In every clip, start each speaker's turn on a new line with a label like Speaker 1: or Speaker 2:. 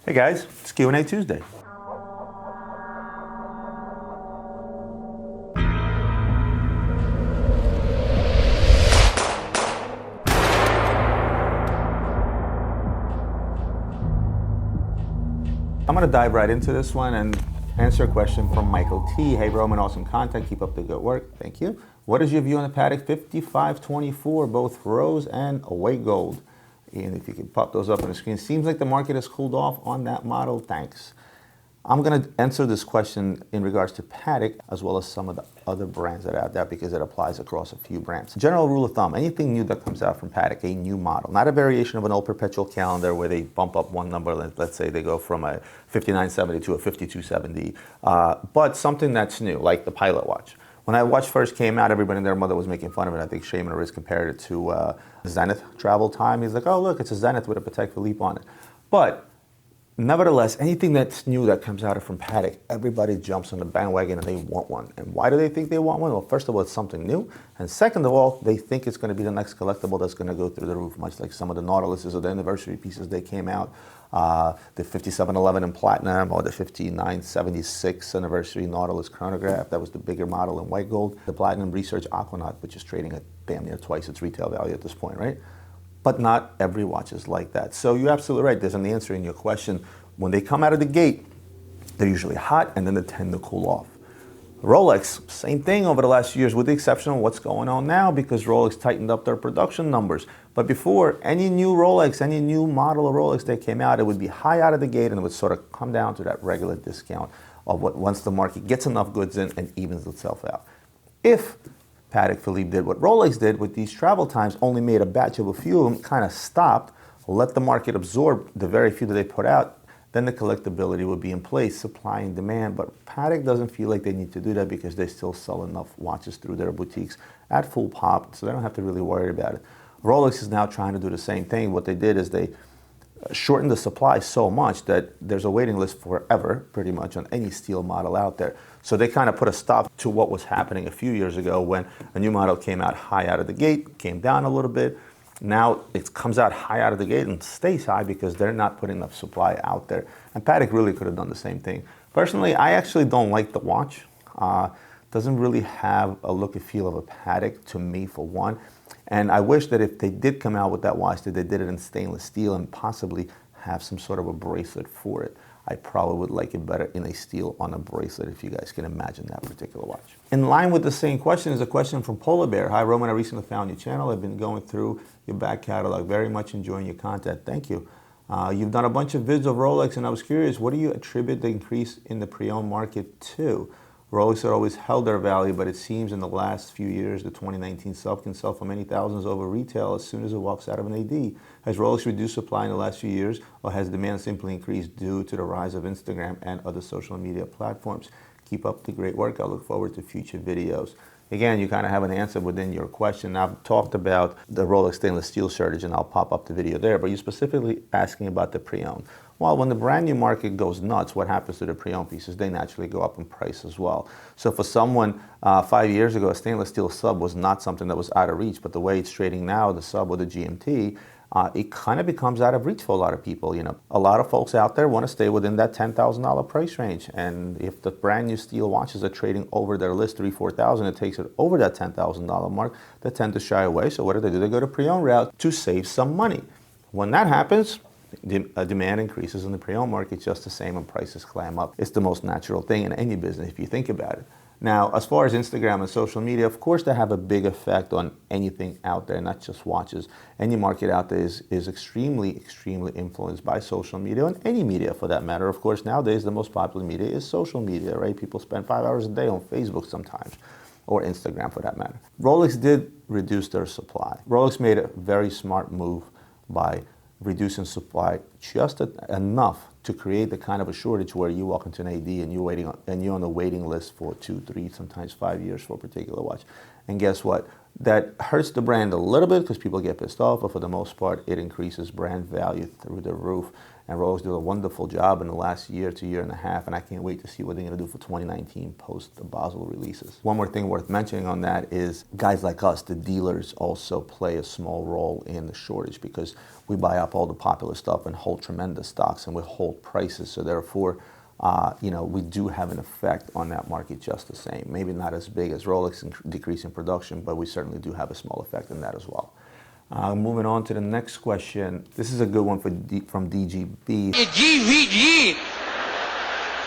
Speaker 1: Hey guys, it's Q&A Tuesday. I'm going to dive right into this one and answer a question from Michael T. Hey Roman, awesome content. Keep up the good work. Thank you. What is your view on the Patek 5524, both rose and away gold? And if you can pop those up on the screen, seems like the market has cooled off on that model. Thanks. I'm going to answer this question in regards to Patek as well as some of the other brands that are out there because it applies across a few brands. General rule of thumb, anything new that comes out from Patek, a new model, not a variation of an old perpetual calendar where they bump up one number, let's say they go from a 5970 to a 5270, but something that's new, like the Pilot Watch. When that watch first came out, everybody and their mother was making fun of it. I think Shaman Riz compared it to Zenith travel time. He's like, oh look, it's a Zenith with a Patek Philippe on it. But nevertheless, anything that's new that comes out from Patek, everybody jumps on the bandwagon and they want one. And why do they think they want one? Well, first of all, it's something new. And second of all, they think it's going to be the next collectible that's going to go through the roof, much like some of the Nautiluses or the anniversary pieces they came out. The 5711 in platinum or the 5976 anniversary Nautilus chronograph. That was the bigger model in white gold. The platinum research Aquanaut, which is trading at damn near twice its retail value at this point, right? But not every watch is like that. So you're absolutely right. There's an answer in your question. When they come out of the gate, they're usually hot and then they tend to cool off. Rolex, same thing over the last few years with the exception of what's going on now because Rolex tightened up their production numbers. But before, any new Rolex, any new model of Rolex that came out, it would be high out of the gate and it would sort of come down to that regular discount of what once the market gets enough goods in and evens itself out. If Patek Philippe did what Rolex did with these travel times, only made a batch of a few of them, kind of stopped, let the market absorb the very few that they put out, then the collectability would be in place, supply and demand. But Patek doesn't feel like they need to do that because they still sell enough watches through their boutiques at full pop, so they don't have to really worry about it. Rolex is now trying to do the same thing. What they did is they shortened the supply so much that there's a waiting list forever, pretty much, on any steel model out there. So they kind of put a stop to what was happening a few years ago when a new model came out high out of the gate, came down a little bit. Now it comes out high out of the gate and stays high because they're not putting enough supply out there. And Patek really could have done the same thing. Personally, I actually don't like the watch. Doesn't really have a look and feel of a Patek to me, for one. And I wish that if they did come out with that watch, that they did it in stainless steel and possibly have some sort of a bracelet for it. I probably would like it better in a steel on a bracelet, if you guys can imagine that particular watch. In line with the same question is a question from Polar Bear. Hi Roman, I recently found your channel. I've been going through your back catalog. Very much enjoying your content. Thank you. You've done a bunch of vids of Rolex and I was curious, what do you attribute the increase in the pre-owned market to? Rolex had always held their value, but it seems in the last few years, the 2019 sub can sell for many thousands over retail as soon as it walks out of an AD. Has Rolex reduced supply in the last few years, or has demand simply increased due to the rise of Instagram and other social media platforms? Keep up the great work. I look forward to future videos. Again, you kind of have an answer within your question. I've talked about the Rolex stainless steel shortage, and I'll pop up the video there, but you're specifically asking about the pre-owned. Well, when the brand new market goes nuts, what happens to the pre-owned pieces? They naturally go up in price as well. So for someone 5 years ago, a stainless steel sub was not something that was out of reach, but the way it's trading now, the sub or the GMT, it kind of becomes out of reach for a lot of people. You know, a lot of folks out there want to stay within that $10,000 price range. And if the brand new steel watches are trading over their list, $3,000, $4,000, it takes it over that $10,000 mark, they tend to shy away. So what do? They go to pre-owned route to save some money. When that happens, demand increases in the pre-owned market just the same and prices climb up. It's the most natural thing in any business if you think about it. Now, as far as Instagram and social media, of course, they have a big effect on anything out there, not just watches. Any market out there is extremely, extremely influenced by social media, and any media for that matter. Of course, nowadays, the most popular media is social media, right? People spend 5 hours a day on Facebook sometimes, or Instagram for that matter. Rolex did reduce their supply. Rolex made a very smart move by reducing supply just enough to create the kind of a shortage where you walk into an AD and you're on the waiting list for 2, 3, sometimes 5 years for a particular watch. And guess what? That hurts the brand a little bit because people get pissed off, but for the most part, it increases brand value through the roof. And Rolex did a wonderful job in the last year to year and a half, and I can't wait to see what they're going to do for 2019 post the Basel releases. One more thing worth mentioning on that is guys like us, the dealers, also play a small role in the shortage because we buy up all the popular stuff and hold tremendous stocks and we hold prices. So therefore, we do have an effect on that market just the same. Maybe not as big as Rolex decreasing production, but we certainly do have a small effect in that as well. Moving on to the next question. This is a good one from DGB.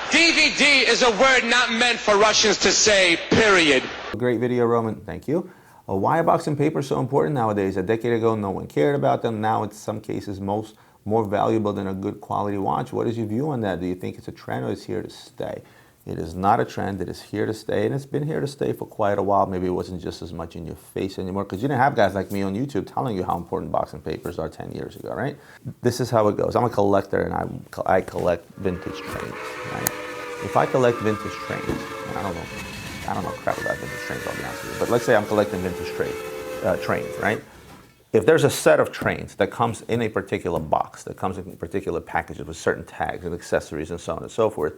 Speaker 2: DVD is a word not meant for Russians to say, period.
Speaker 1: Great video, Roman. Thank you. Why are box and paper so important nowadays? A decade ago, no one cared about them. Now, in some cases, more valuable than a good quality watch. What is your view on that? Do you think it's a trend or it's here to stay? It is not a trend. It is here to stay, and it's been here to stay for quite a while. Maybe it wasn't just as much in your face anymore because you didn't have guys like me on YouTube telling you how important box and papers are 10 years ago, right? This is how it goes. I'm a collector, and I collect vintage trains, right? If I collect vintage trains, and I don't know crap about vintage trains, I'll be honest with you, but let's say I'm collecting vintage trains, right? If there's a set of trains that comes in a particular box, that comes in particular packages with certain tags and accessories and so on and so forth,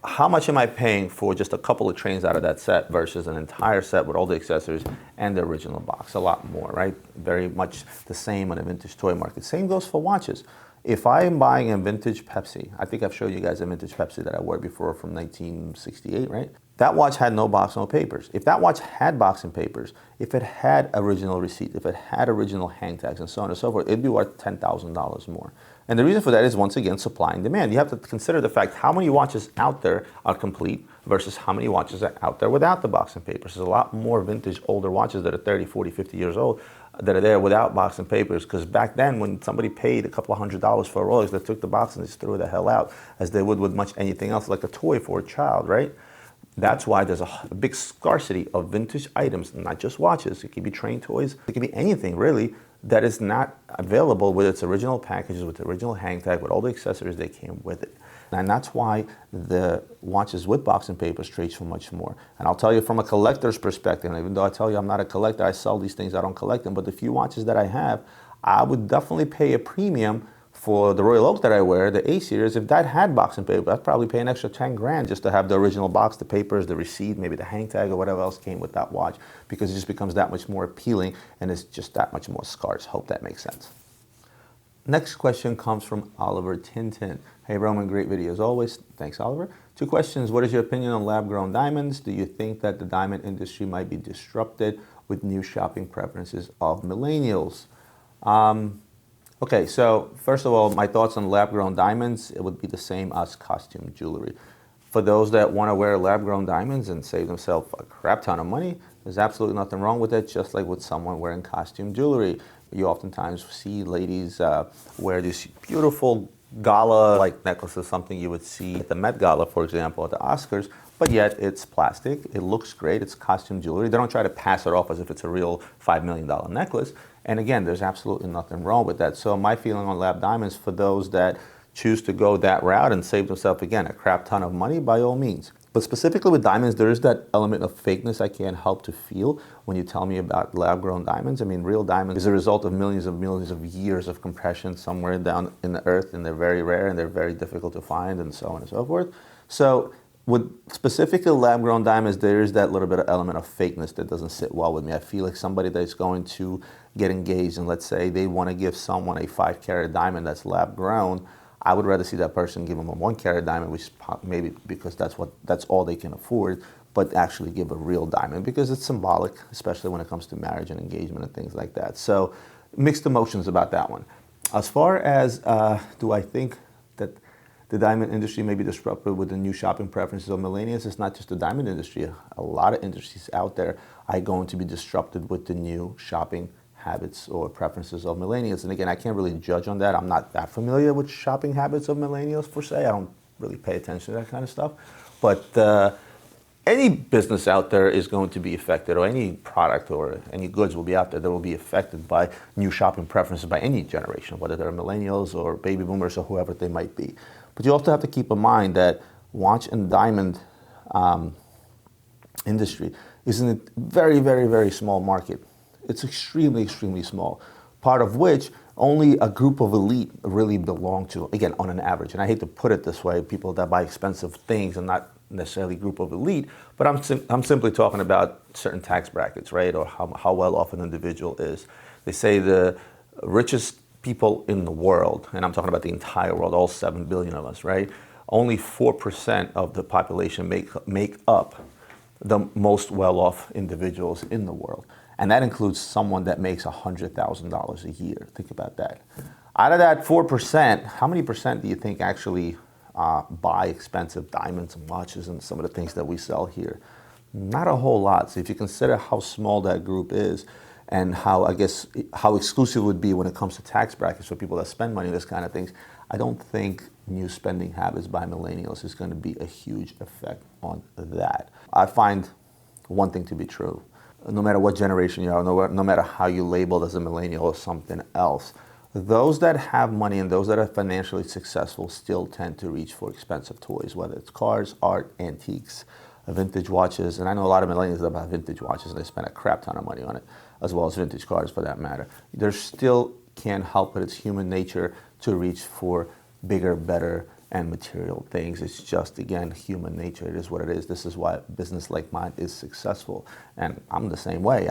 Speaker 1: how much am I paying for just a couple of trains out of that set versus an entire set with all the accessories and the original box? A lot more, right? Very much the same on a vintage toy market. Same goes for watches. If I am buying a vintage Pepsi, I think I've showed you guys a vintage Pepsi that I wore before from 1968, right? That watch had no box, no papers. If that watch had box and papers, if it had original receipt, if it had original hang tags and so on and so forth, it'd be worth $10,000 more. And the reason for that is, once again, supply and demand. You have to consider the fact how many watches out there are complete versus how many watches are out there without the box and papers. There's a lot more vintage older watches that are 30, 40, 50 years old that are there without box and papers, because back then when somebody paid a couple of $100s for a Rolex, they took the box and just threw it the hell out, as they would with much anything else, like a toy for a child, right? That's why there's a big scarcity of vintage items, not just watches. It could be train toys. It could be anything, really, that is not available with its original packages, with the original hang tag, with all the accessories that came with it. And that's why the watches with box and papers trade for much more. And I'll tell you from a collector's perspective, and even though I tell you I'm not a collector, I sell these things, I don't collect them, but the few watches that I have, I would definitely pay a premium for the Royal Oak that I wear, the A series. If that had box and paper, I'd probably pay an extra 10 grand just to have the original box, the papers, the receipt, maybe the hang tag or whatever else came with that watch, because it just becomes that much more appealing and it's just that much more scarce. Hope that makes sense. Next question comes from Oliver Tintin. Hey Roman, great video as always. Thanks, Oliver. 2 questions. What is your opinion on lab-grown diamonds? Do you think that the diamond industry might be disrupted with new shopping preferences of millennials? Okay, so first of all, my thoughts on lab-grown diamonds, it would be the same as costume jewelry. For those that want to wear lab-grown diamonds and save themselves a crap ton of money, there's absolutely nothing wrong with it, just like with someone wearing costume jewelry. You oftentimes see ladies wear these beautiful gala-like necklaces, something you would see at the Met Gala, for example, at the Oscars, but yet it's plastic, it looks great, it's costume jewelry. They don't try to pass it off as if it's a real $5 million necklace. And again, there's absolutely nothing wrong with that. So my feeling on lab diamonds, for those that choose to go that route and save themselves, again, a crap ton of money, by all means. But specifically with diamonds, there is that element of fakeness I can't help to feel when you tell me about lab-grown diamonds. I mean, real diamonds is a result of millions of years of compression somewhere down in the earth, and they're very rare and they're very difficult to find and so on and so forth. So with specifically lab-grown diamonds, there is that little bit of element of fakeness that doesn't sit well with me. I feel like somebody that's going to get engaged and let's say they want to give someone a 5-carat diamond that's lab-grown, I would rather see that person give them a 1-carat diamond, which maybe because that's all they can afford, but actually give a real diamond because it's symbolic, especially when it comes to marriage and engagement and things like that. So mixed emotions about that one. As far as do I think that the diamond industry may be disrupted with the new shopping preferences of millennials? It's not just the diamond industry. A lot of industries out there are going to be disrupted with the new shopping habits or preferences of millennials. And again, I can't really judge on that. I'm not that familiar with shopping habits of millennials per se. I don't really pay attention to that kind of stuff. But any business out there is going to be affected, or any product or any goods will be out there that will be affected by new shopping preferences by any generation, whether they're millennials or baby boomers or whoever they might be. But you also have to keep in mind that watch and diamond industry is in a very, very, very small market. It's extremely, extremely small, part of which only a group of elite really belong to, again, on an average. And I hate to put it this way, people that buy expensive things and not necessarily group of elite, but I'm simply talking about certain tax brackets, right? Or how well off an individual is. They say the richest people in the world, and I'm talking about the entire world, all 7 billion of us, right? Only 4% of the population make up the most well-off individuals in the world. And that includes someone that makes $100,000 a year. Think about that. Out of that 4%, how many percent do you think actually buy expensive diamonds and watches and some of the things that we sell here? Not a whole lot. So if you consider how small that group is and how exclusive it would be when it comes to tax brackets for people that spend money on this kind of things, I don't think new spending habits by millennials is going to be a huge effect on that. I find one thing to be true. No matter what generation you are, no matter how you label as a millennial or something else, those that have money and those that are financially successful still tend to reach for expensive toys, whether it's cars, art, antiques, vintage watches. And I know a lot of millennials that buy vintage watches and they spend a crap ton of money on it, as well as vintage cars for that matter. There still can't help but it's human nature to reach for bigger, better, and material things. It's just, again, human nature. It is what it is. This is why business like mine is successful. And I'm the same way.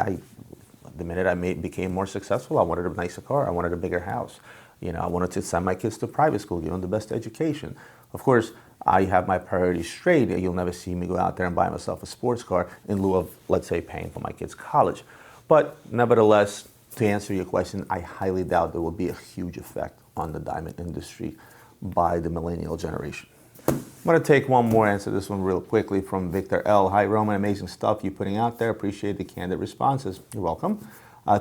Speaker 1: The minute I became more successful, I wanted a nicer car. I wanted a bigger house. I wanted to send my kids to private school, give them the best education. Of course, I have my priorities straight. You'll never see me go out there and buy myself a sports car in lieu of, let's say, paying for my kids' college. But nevertheless, to answer your question, I highly doubt there will be a huge effect on the diamond industry by the millennial generation. I'm going to take one more answer, this one real quickly from Victor L. Hi, Roman, amazing stuff you're putting out there. Appreciate the candid responses. You're welcome.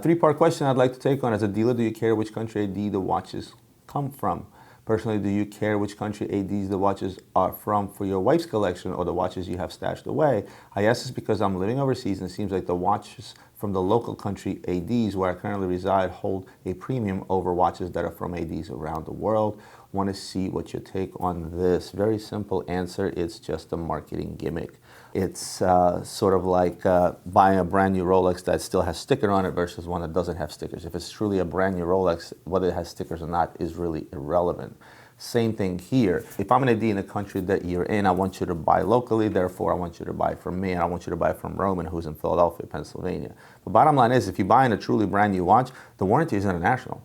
Speaker 1: Three-part question I'd like to take on. As a dealer, do you care which country AD the watches come from? Personally, do you care which country ADs the watches are from for your wife's collection or the watches you have stashed away? I ask this because I'm living overseas and it seems like the watches from the local country ADs where I currently reside hold a premium over watches that are from ADs around the world. Want to see what your take on this. Very simple answer. It's just a marketing gimmick. It's sort of like buying a brand new Rolex that still has sticker on it versus one that doesn't have stickers. If it's truly a brand new Rolex, whether it has stickers or not is really irrelevant. Same thing here. If I'm going to be in a country that you're in, I want you to buy locally, therefore I want you to buy from me, and I want you to buy from Roman, who's in Philadelphia, Pennsylvania. The bottom line is, if you're buying a truly brand new watch, the warranty is international.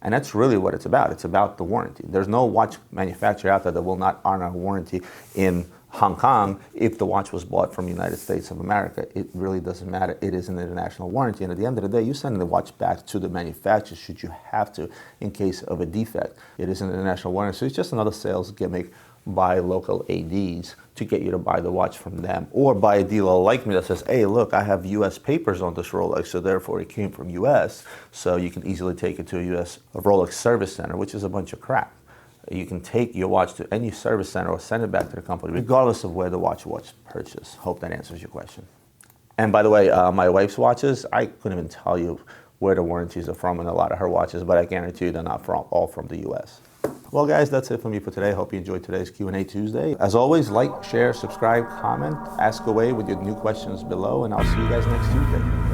Speaker 1: And that's really what it's about. It's about the warranty. There's no watch manufacturer out there that will not honor a warranty in Hong Kong if the watch was bought from the United States of America. It really doesn't matter. It is an international warranty. And at the end of the day, you send the watch back to the manufacturer should you have to in case of a defect. It is an international warranty. So it's just another sales gimmick by local ADs to get you to buy the watch from them, or by a dealer like me that says, hey, look, I have US papers on this Rolex, so therefore it came from US, so you can easily take it to a Rolex service center, which is a bunch of crap. You can take your watch to any service center or send it back to the company, regardless of where the watch was purchased. Hope that answers your question. And by the way, my wife's watches, I couldn't even tell you where the warranties are from in a lot of her watches, but I guarantee you they're not all from the US. Well, guys, that's it from me for today. Hope you enjoyed today's Q&A Tuesday. As always, like, share, subscribe, comment, ask away with your new questions below, and I'll see you guys next Tuesday.